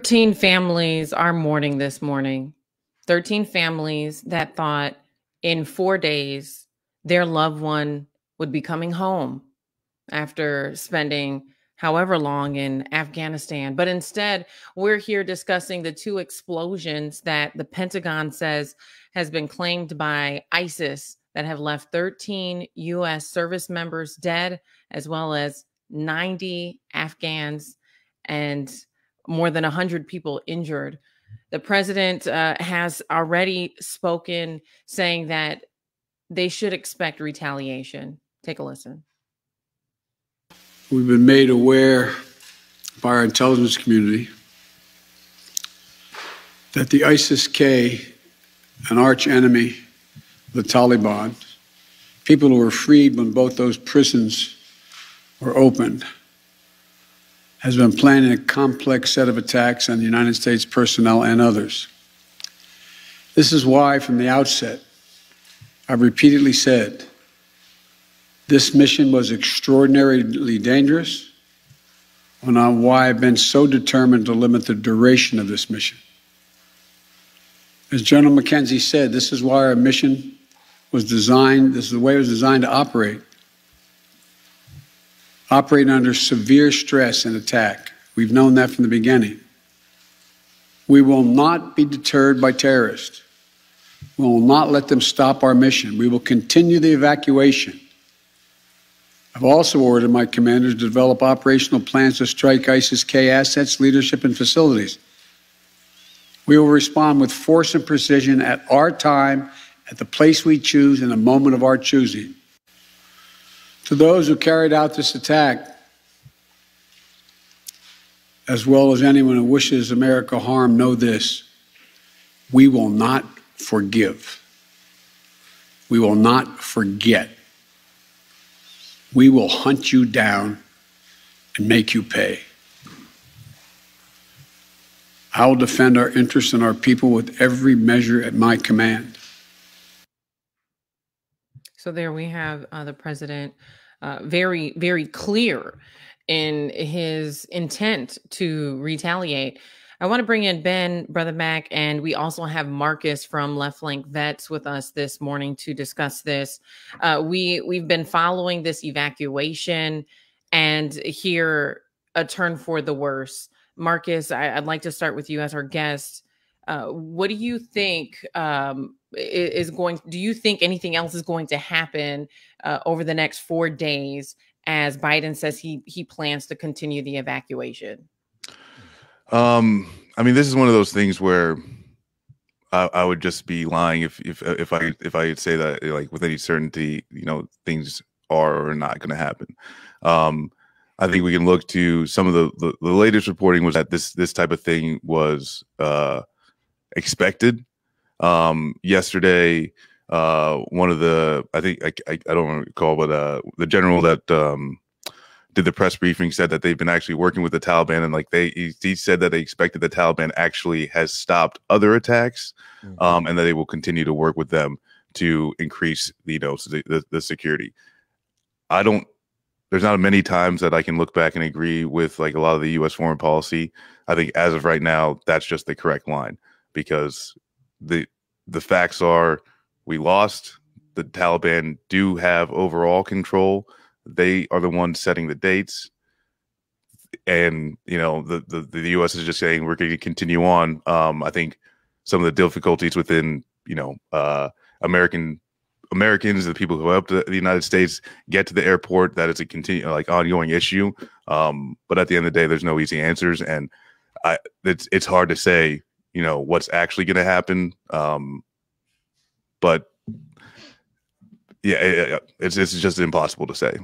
13 families are mourning this morning. 13 families that thought in 4 days their loved one would be coming home after spending however long in Afghanistan. But instead, we're here discussing the two explosions that the Pentagon says has been claimed by ISIS that have left 13 U.S. service members dead, as well as 90 Afghans and more than 100 people injured. The president has already spoken, saying that they should expect retaliation. Take a listen. We've been made aware by our intelligence community that the ISIS-K, an arch enemy, the Taliban, people who were freed when both those prisons were opened, has been planning a complex set of attacks on the United States personnel and others. This is why, from the outset, I've repeatedly said this mission was extraordinarily dangerous, and on why I've been so determined to limit the duration of this mission. As General McKenzie said, this is why our mission was designed, this is the way it was designed to operate. Operating under severe stress and attack. We've known that from the beginning. We will not be deterred by terrorists. We will not let them stop our mission. We will continue the evacuation. I've also ordered my commanders to develop operational plans to strike ISIS-K assets, leadership, and facilities. We will respond with force and precision at our time, at the place we choose, in a moment of our choosing. To those who carried out this attack, as well as anyone who wishes America harm, know this: we will not forgive. We will not forget. We will hunt you down and make you pay. I will defend our interests and our people with every measure at my command. So there we have the president very, very clear in his intent to retaliate. I want to bring in Ben, Brother Mac, and we also have Marcus from Left Flank Vets with us this morning to discuss this. We've been following this evacuation and hear a turn for the worse. Marcus, I'd like to start with you as our guest. What do you think do you think anything else is going to happen over the next 4 days as Biden says he plans to continue the evacuation? I mean, this is one of those things where I would just be lying if I say that like with any certainty, things are or are not going to happen. I think we can look to some of the latest reporting was that this type of thing was expected. Yesterday, one of the I don't recall, but the general that did the press briefing said that they've been actually working with the Taliban, and he said that they expected the Taliban actually has stopped other attacks, and that they will continue to work with them to increase the security. There's not many times that I can look back and agree with like a lot of the U.S. foreign policy. I think as of right now, that's just the correct line, because the facts are we lost. The Taliban do have overall control. They are the ones setting the dates, and the U.S. is just saying we're going to continue on. I think some of the difficulties within Americans, the people who helped the United States get to the airport, that is a ongoing issue. But at the end of the day, there's no easy answers, and it's hard to say what's actually going to happen. But yeah, it's just impossible to say.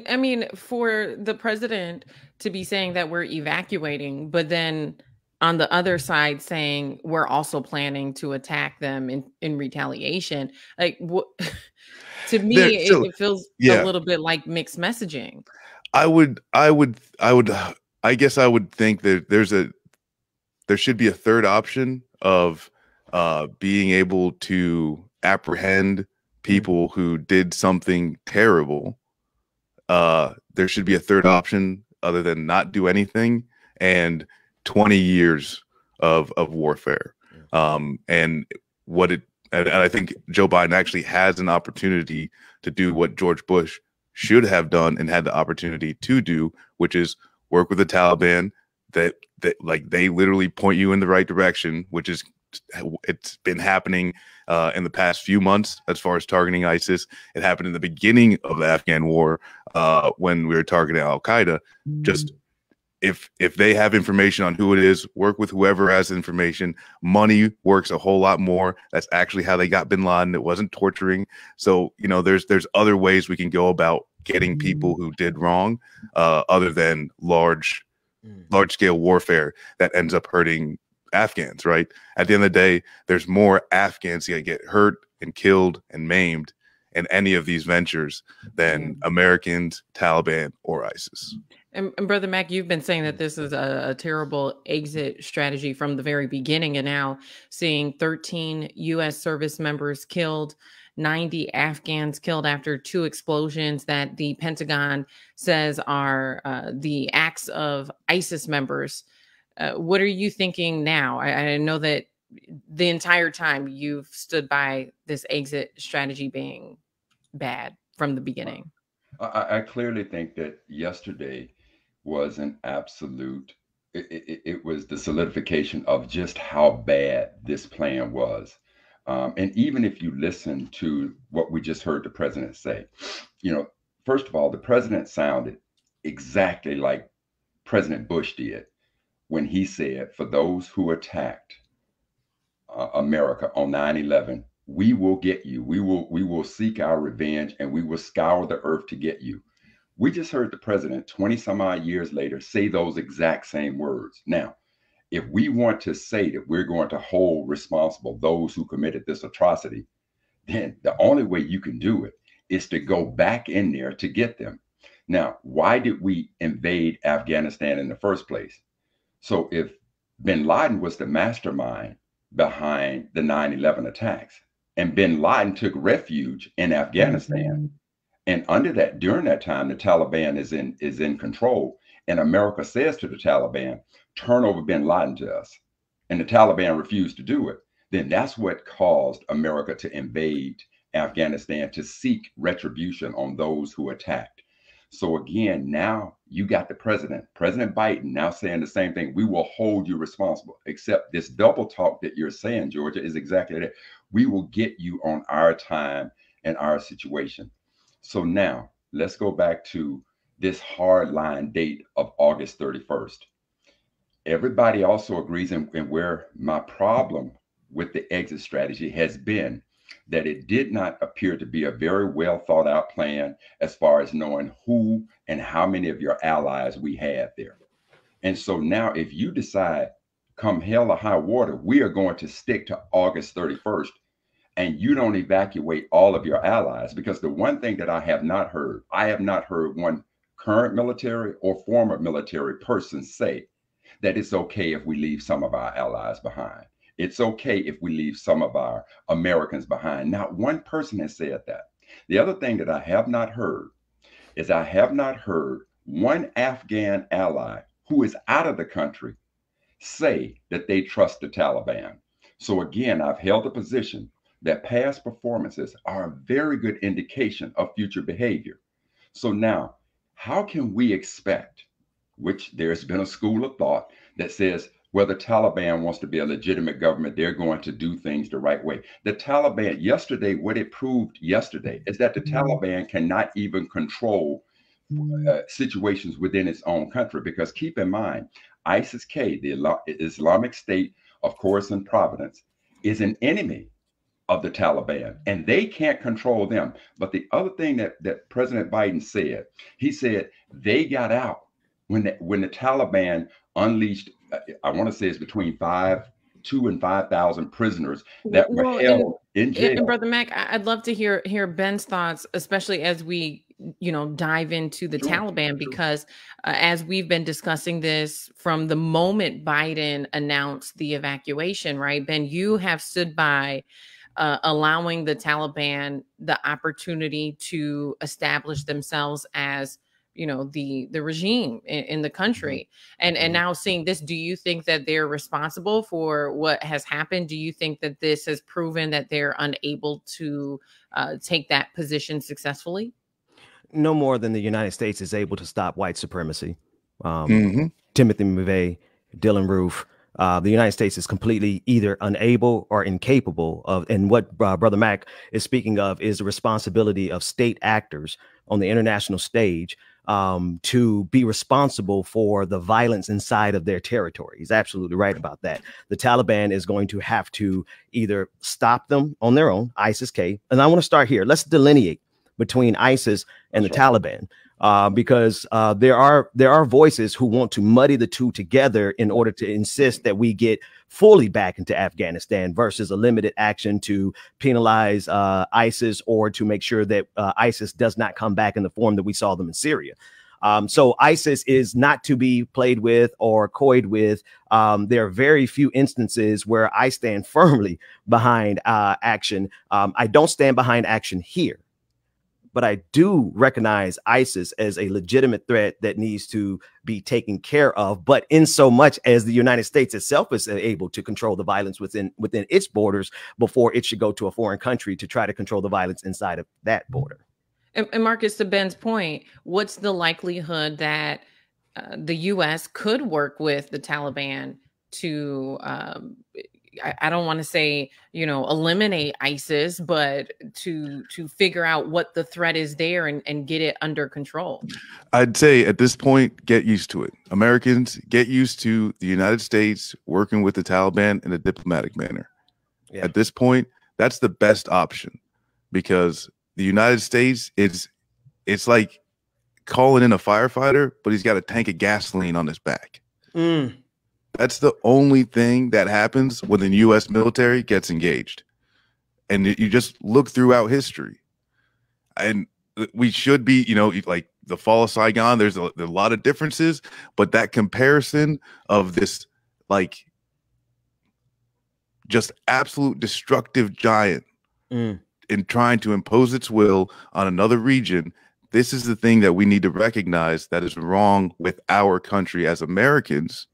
I mean, for the president to be saying that we're evacuating, but then on the other side saying we're also planning to attack them in retaliation, like what? To me, it feels a little bit like mixed messaging. I guess I would think that there should be a third option of being able to apprehend people who did something terrible. There should be a third option other than not do anything and 20 years of warfare. And I think Joe Biden actually has an opportunity to do what George Bush should have done and had the opportunity to do, which is work with the Taliban. That like they literally point you in the right direction, which is it's been happening in the past few months as far as targeting ISIS. It happened in the beginning of the Afghan war when we were targeting Al-Qaeda. Just if they have information on who it is, work with whoever has information. Money works a whole lot more. That's actually how they got bin Laden. It wasn't torturing. So, you know, there's other ways we can go about getting people who did wrong other than large scale warfare that ends up hurting Afghans, right? At the end of the day, there's more Afghans that get hurt and killed and maimed in any of these ventures than Americans, Taliban, or ISIS. And Brother Mac, you've been saying that this is a terrible exit strategy from the very beginning, and now seeing 13 U.S. service members killed, 90 Afghans killed after 2 explosions that the Pentagon says are the acts of ISIS members. What are you thinking now? I know that the entire time you've stood by this exit strategy being bad from the beginning. I clearly think that yesterday was an absolute, it was the solidification of just how bad this plan was. And even if you listen to what we just heard the president say, you know, first of all, the president sounded exactly like President Bush did when he said, for those who attacked America on 9/11, we will get you. We will seek our revenge, and we will scour the earth to get you. We just heard the president 20 some odd years later say those exact same words. Now, if we want to say that we're going to hold responsible those who committed this atrocity, then the only way you can do it is to go back in there to get them. Now, why did we invade Afghanistan in the first place? So if bin Laden was the mastermind behind the 9/11 attacks, and bin Laden took refuge in Afghanistan, and under that, during that time, the Taliban is in control, and America says to the Taliban, turn over bin Laden to us, and the Taliban refused to do it, then that's what caused America to invade Afghanistan, to seek retribution on those who attacked. So again, now you got the President Biden, now saying the same thing. We will hold you responsible, except this double talk that you're saying, Georgia, is exactly that. We will get you on our time and our situation. So now let's go back to this hard line date of August 31st. Everybody also agrees, and where my problem with the exit strategy has been, that it did not appear to be a very well thought out plan as far as knowing who and how many of your allies we had there. And so now if you decide, come hell or high water, we are going to stick to August 31st, and you don't evacuate all of your allies, because the one thing that I have not heard one current military or former military person say that it's okay if we leave some of our allies behind. It's okay if we leave some of our Americans behind. Not one person has said that. The other thing that I have not heard is I have not heard one Afghan ally who is out of the country say that they trust the Taliban. So again, I've held the position that past performances are a very good indication of future behavior. So now, how can we expect, which there's been a school of thought that says, well, the Taliban wants to be a legitimate government, they're going to do things the right way. The Taliban, yesterday, what it proved yesterday is that the Taliban cannot even control situations within its own country, because keep in mind, ISIS-K, the Islamic State of Khorasan Province, is an enemy of the Taliban, and they can't control them. But the other thing that President Biden said, he said they got out when the Taliban unleashed, I want to say it's between 2,000 and 5,000 prisoners that were held in jail. And Brother Mac, I'd love to hear Ben's thoughts, especially as we dive into the Taliban, because as we've been discussing this from the moment Biden announced the evacuation, right, Ben, you have stood by allowing the Taliban the opportunity to establish themselves as the regime in the country. And now seeing this, do you think that they're responsible for what has happened? Do you think that this has proven that they're unable to take that position successfully? No more than the United States is able to stop white supremacy. Timothy McVeigh, Dylan Roof, the United States is completely either unable or incapable of, and what Brother Mac is speaking of is the responsibility of state actors on the international stage to be responsible for the violence inside of their territory. He's absolutely right about that. The Taliban is going to have to either stop them on their own, ISIS-K, and I want to start here. Let's delineate between ISIS and the Taliban, because there are voices who want to muddy the two together in order to insist that we get fully back into Afghanistan versus a limited action to penalize ISIS or to make sure that ISIS does not come back in the form that we saw them in Syria. So ISIS is not to be played with or coyed with. There are very few instances where I stand firmly behind action. I don't stand behind action here, but I do recognize ISIS as a legitimate threat that needs to be taken care of. But in so much as the United States itself is able to control the violence within its borders before it should go to a foreign country to try to control the violence inside of that border. And Marcus, to Ben's point, what's the likelihood that the U.S. could work with the Taliban to I don't want to say, eliminate ISIS, but to figure out what the threat is there and get it under control? I'd say at this point, get used to it. Americans, get used to the United States working with the Taliban in a diplomatic manner. Yeah. At this point, that's the best option, because the United States, it's like calling in a firefighter, but he's got a tank of gasoline on his back. That's the only thing that happens when the U.S. military gets engaged. And you just look throughout history. And we should be, like the fall of Saigon, there's a lot of differences, but that comparison of this, like, just absolute destructive giant in trying to impose its will on another region, this is the thing that we need to recognize that is wrong with our country as Americans.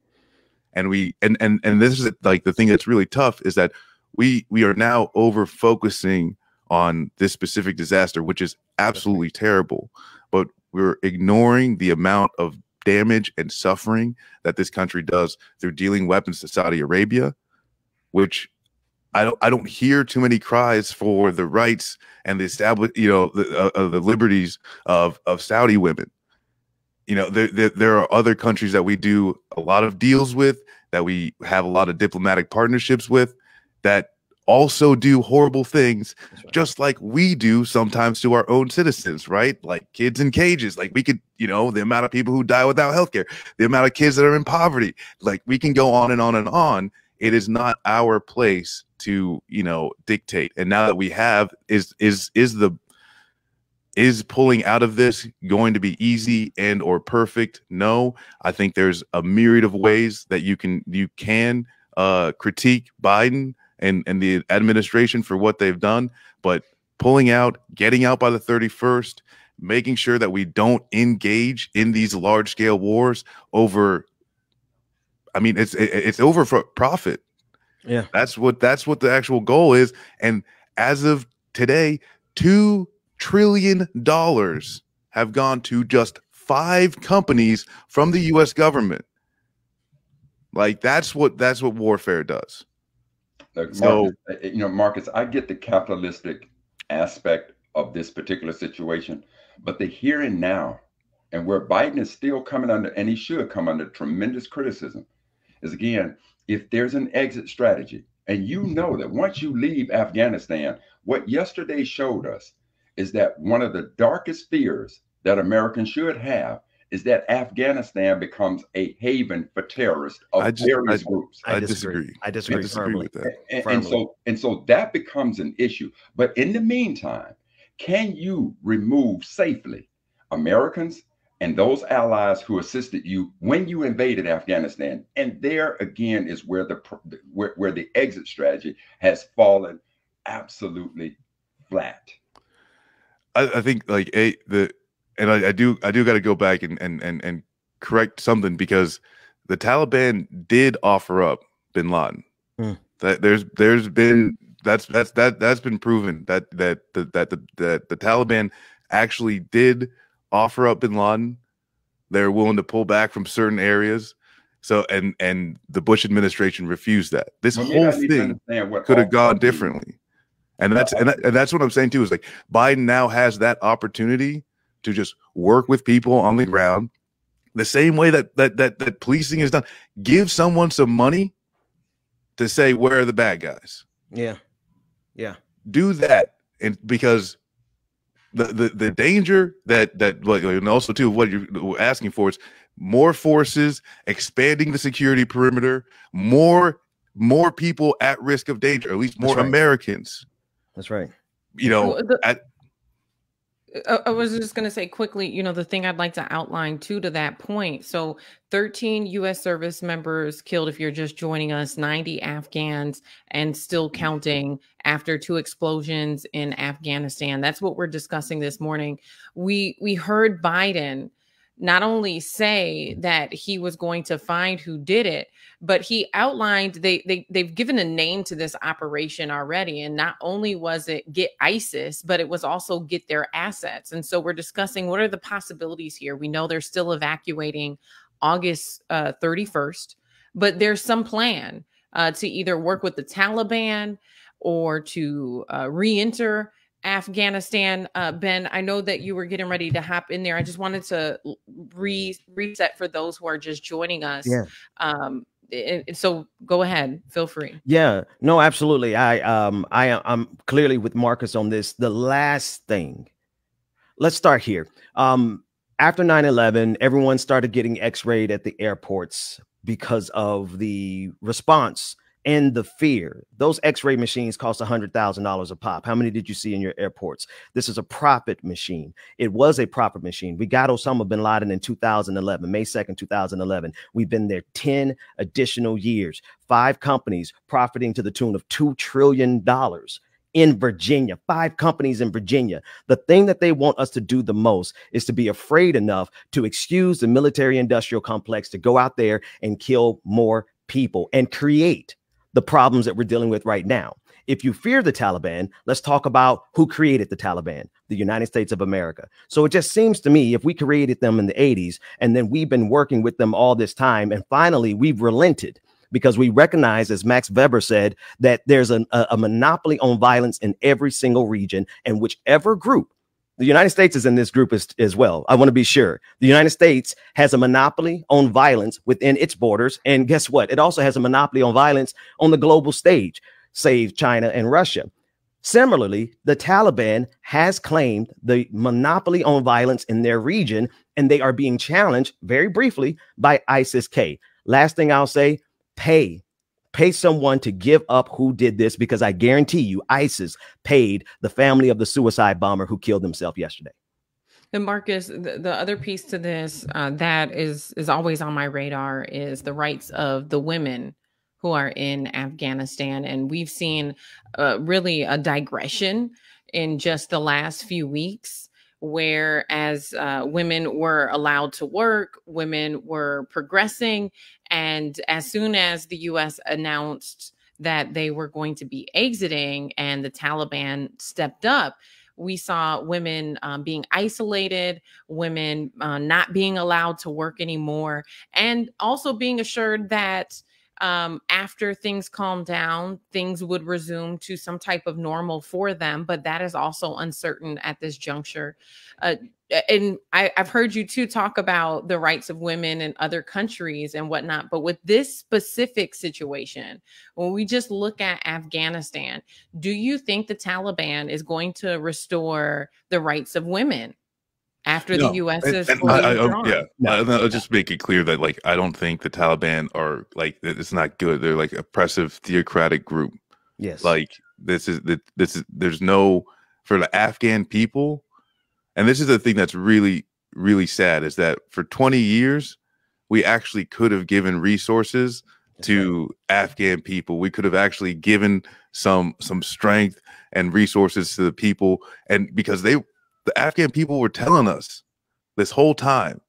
And this is like the thing that's really tough, is that we are now over focusing on this specific disaster, which is absolutely terrible, but we're ignoring the amount of damage and suffering that this country does through dealing weapons to Saudi Arabia, which I don't hear too many cries for the rights and the the liberties of Saudi women. There are other countries that we do a lot of deals with, that we have a lot of diplomatic partnerships with, that also do horrible things, just like we do sometimes to our own citizens, right? Like kids in cages. Like we could, the amount of people who die without healthcare, the amount of kids that are in poverty, like we can go on and on and on. It is not our place to, dictate. And now that we have, is pulling out of this going to be easy and or perfect? No, I think there's a myriad of ways that you can critique Biden and the administration for what they've done, but pulling out, getting out by the 31st, making sure that we don't engage in these large scale wars over. I mean, it's over for profit. Yeah, that's what the actual goal is. And as of today, $2 trillion have gone to just 5 companies from the U.S. government. Like that's what warfare does. Look, Marcus, Marcus, I get the capitalistic aspect of this particular situation, but the here and now, and where Biden is still coming under, and he should come under tremendous criticism, is again, if there's an exit strategy, and that once you leave Afghanistan, what yesterday showed us is that one of the darkest fears that Americans should have is that Afghanistan becomes a haven for terrorists of various groups. I disagree. I disagree firmly with that. And so that becomes an issue. But in the meantime, can you remove safely Americans and those allies who assisted you when you invaded Afghanistan? And there again is where the exit strategy has fallen absolutely flat. I think and I do got to go back and correct something, because the Taliban did offer up bin Laden. That there's been that's been proven that the Taliban actually did offer up bin Laden. They're willing to pull back from certain areas. So and the Bush administration refused that. This whole thing could have gone differently. And that's what I'm saying too, is like Biden now has that opportunity to just work with people on the ground the same way that policing is done. Give someone some money to say, where are the bad guys? Yeah. Do that. And because the danger that like, and also too, what you're asking for is more forces, expanding the security perimeter, more people at risk of danger, at least more Americans. That's right. You know, I was just going to say quickly, you know, the thing I'd like to outline too to that point. So 13 U.S. service members killed, if you're just joining us, 90 Afghans, and still counting after 2 explosions in Afghanistan. That's what we're discussing this morning. We heard Biden not only say that he was going to find who did it, but he outlined they've given a name to this operation already. And not only was it get ISIS, but it was also get their assets. And so we're discussing what are the possibilities here. We know they're still evacuating August 31st, but there's some plan to either work with the Taliban or to re-enter Afghanistan. Ben, I know that you were getting ready to hop in there. I just wanted to reset for those who are just joining us. Yeah. So go ahead, feel free. Yeah, no, absolutely. I'm clearly with Marcus on this. The last thing, let's start here. After 9/11, everyone started getting x-rayed at the airports because of the response and the fear. Those x-ray machines cost $100,000 a pop. How many did you see in your airports? This is a profit machine. It was a profit machine. We got Osama bin Laden in 2011, May 2nd, 2011. We've been there 10 additional years, 5 companies profiting to the tune of $2 trillion in Virginia, 5 companies in Virginia. The thing that they want us to do the most is to be afraid enough to excuse the military industrial complex to go out there and kill more people and create the problems that we're dealing with right now. If you fear the Taliban, let's talk about who created the Taliban, the United States of America. So it just seems to me, if we created them in the 80s and then we've been working with them all this time, and finally we've relented because we recognize, as Max Weber said, that there's a monopoly on violence in every single region, and whichever group, the United States is in this group as well. I want to be sure. The United States has a monopoly on violence within its borders. And guess what? It also has a monopoly on violence on the global stage, save China and Russia. Similarly, the Taliban has claimed the monopoly on violence in their region, and they are being challenged very briefly by ISIS-K. Last thing I'll say, pay someone to give up who did this, because I guarantee you ISIS paid the family of the suicide bomber who killed himself yesterday. And Marcus, the other piece to this that is always on my radar is the rights of the women who are in Afghanistan. And we've seen really a digression in just the last few weeks, where as women were allowed to work, women were progressing. And as soon as the U.S. announced that they were going to be exiting and the Taliban stepped up, we saw women being isolated, women not being allowed to work anymore, and also being assured that after things calm down, things would resume to some type of normal for them. But that is also uncertain at this juncture. And I've heard you too talk about the rights of women in other countries and whatnot. But with this specific situation, when we just look at Afghanistan, do you think the Taliban is going to restore the rights of women after the U.S. is fully withdrawn? I'll just make it clear that, like, I don't think the Taliban are, like, it's not good. They're like oppressive theocratic group. Yes. Like there's no, for the Afghan people. And this is the thing that's really, really sad, is that for 20 years, we actually could have given resources to Afghan people. We could have actually given some strength and resources to the people. And because the Afghan people were telling us this whole time.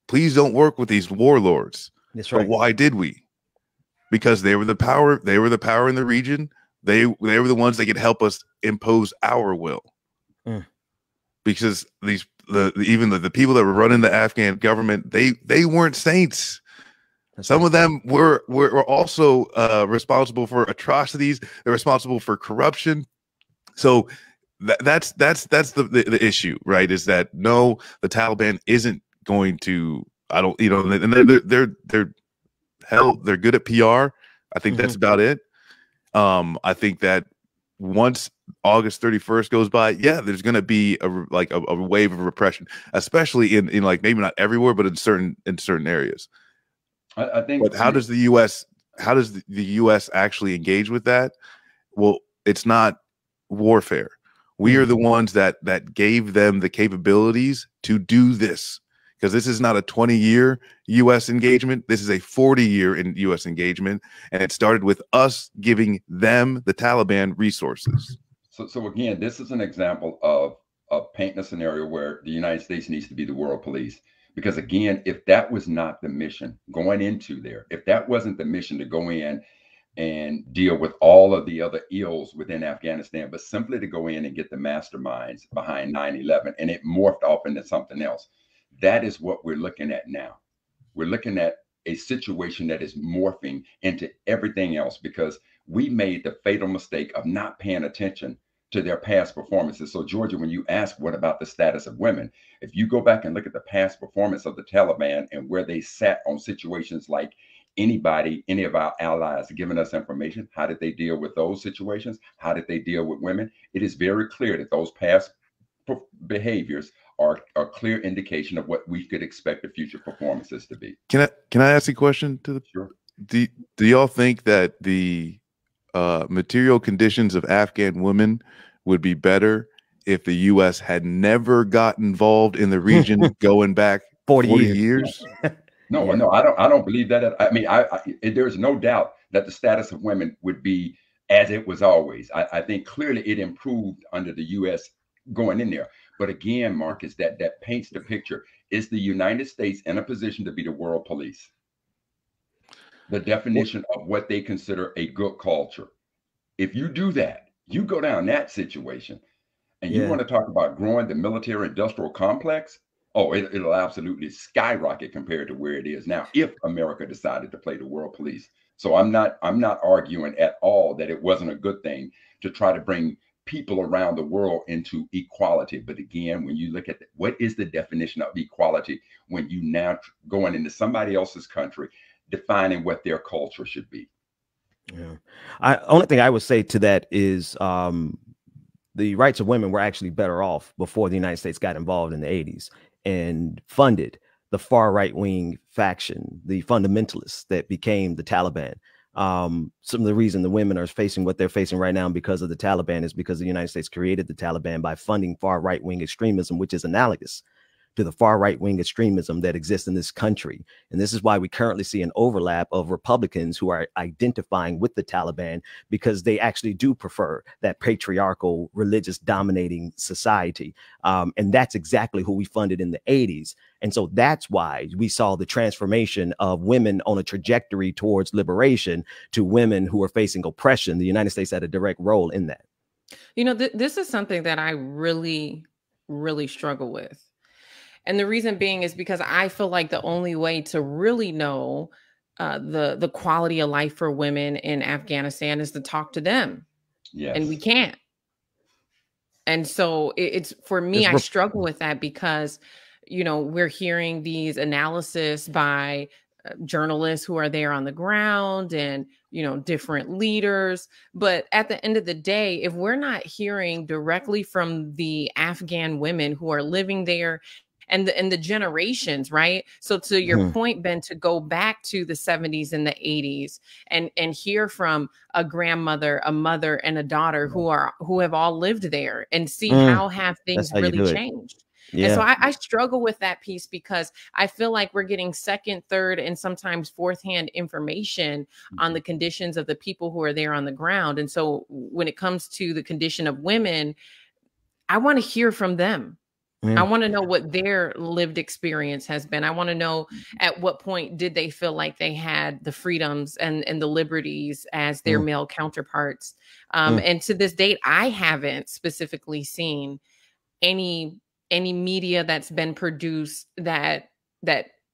Please don't work with these warlords. That's right. But why did we? Because they were the power. They were the power in the region. They were the ones that could help us impose our will. Because even the people that were running the Afghan government, they weren't saints. Some of them were also responsible for atrocities. They're responsible for corruption. So that's the issue, right? Is that no, the Taliban isn't going to. I don't, and they're hell. They're good at PR. I think that's about it. I think that once August 31st goes by, yeah, there's going to be a wave of repression, especially in like maybe not everywhere, but in certain areas. I think. But how does the U.S. actually engage with that? Well, it's not warfare. We are the ones that gave them the capabilities to do this, because this is not a 20-year U.S. engagement. This is a 40-year U.S. engagement, and it started with us giving them, the Taliban, resources. So again, this is an example of painting a scenario where the United States needs to be the world police. Because again, if that was not the mission going into there, if that wasn't the mission to go in and deal with all of the other ills within Afghanistan, but simply to go in and get the masterminds behind 9/11, and it morphed off into something else. That is what we're looking at now. We're looking at a situation that is morphing into everything else, because we made the fatal mistake of not paying attention to their past performances. So Georgia, when you ask what about the status of women, if you go back and look at the past performance of the Taliban and where they sat on situations like any of our allies giving us information, how did they deal with those situations? How did they deal with women? It is very clear that those past behaviors are a clear indication of what we could expect the future performances to be. Can I ask a question to the? Sure. Do y'all think that the material conditions of Afghan women would be better if the U.S. had never got involved in the region going back 40 years? No, I don't believe that. I mean, there's no doubt that the status of women would be as it was always. I think clearly it improved under the U.S. going in there. But again, Marcus, that paints the picture. Is the United States in a position to be the world police? The definition of what they consider a good culture. If you do that, you go down that situation, and you want to talk about growing the military industrial complex, it'll absolutely skyrocket compared to where it is now if America decided to play the world police. So I'm not arguing at all that it wasn't a good thing to try to bring people around the world into equality. But again, when you look at what is the definition of equality when you now going into somebody else's country, defining what their culture should be. Yeah. Only thing I would say to that is the rights of women were actually better off before the United States got involved in the 80s and funded the far right wing faction, the fundamentalists that became the Taliban. Some of the reason the women are facing what they're facing right now because of the Taliban is because the United States created the Taliban by funding far right wing extremism, which is analogous to the far right wing extremism that exists in this country. And this is why we currently see an overlap of Republicans who are identifying with the Taliban, because they actually do prefer that patriarchal, religious dominating society. And that's exactly who we funded in the 80s. And so that's why we saw the transformation of women on a trajectory towards liberation to women who are facing oppression. The United States had a direct role in that. You know, this is something that I really, really struggle with. And the reason being is because I feel like the only way to really know the quality of life for women in Afghanistan is to talk to them. Yes. And we can't. And so it's for me, I struggle with that because, you know, we're hearing these analysis by journalists who are there on the ground and, you know, different leaders. But at the end of the day, if we're not hearing directly from the Afghan women who are living there and the generations, right? So to your point, Ben, to go back to the 70s and the 80s and hear from a grandmother, a mother, and a daughter who have all lived there and see how have things really changed. Yeah. And so I struggle with that piece because I feel like we're getting second, third, and sometimes fourth hand information on the conditions of the people who are there on the ground. And so when it comes to the condition of women, I want to hear from them. I want to know what their lived experience has been. I want to know at what point did they feel like they had the freedoms and the liberties as their male counterparts. And to this date, I haven't specifically seen any media that's been produced that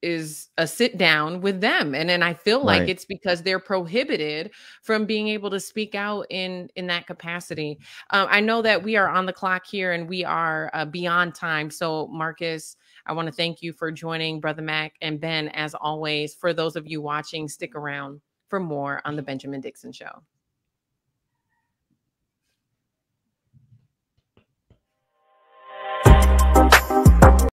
is a sit down with them. And then I feel like it's because they're prohibited from being able to speak out in that capacity. I know that we are on the clock here and we are beyond time. So Marcus, I want to thank you for joining Brother Mac and Ben. As always, for those of you watching, stick around for more on the Benjamin Dixon Show.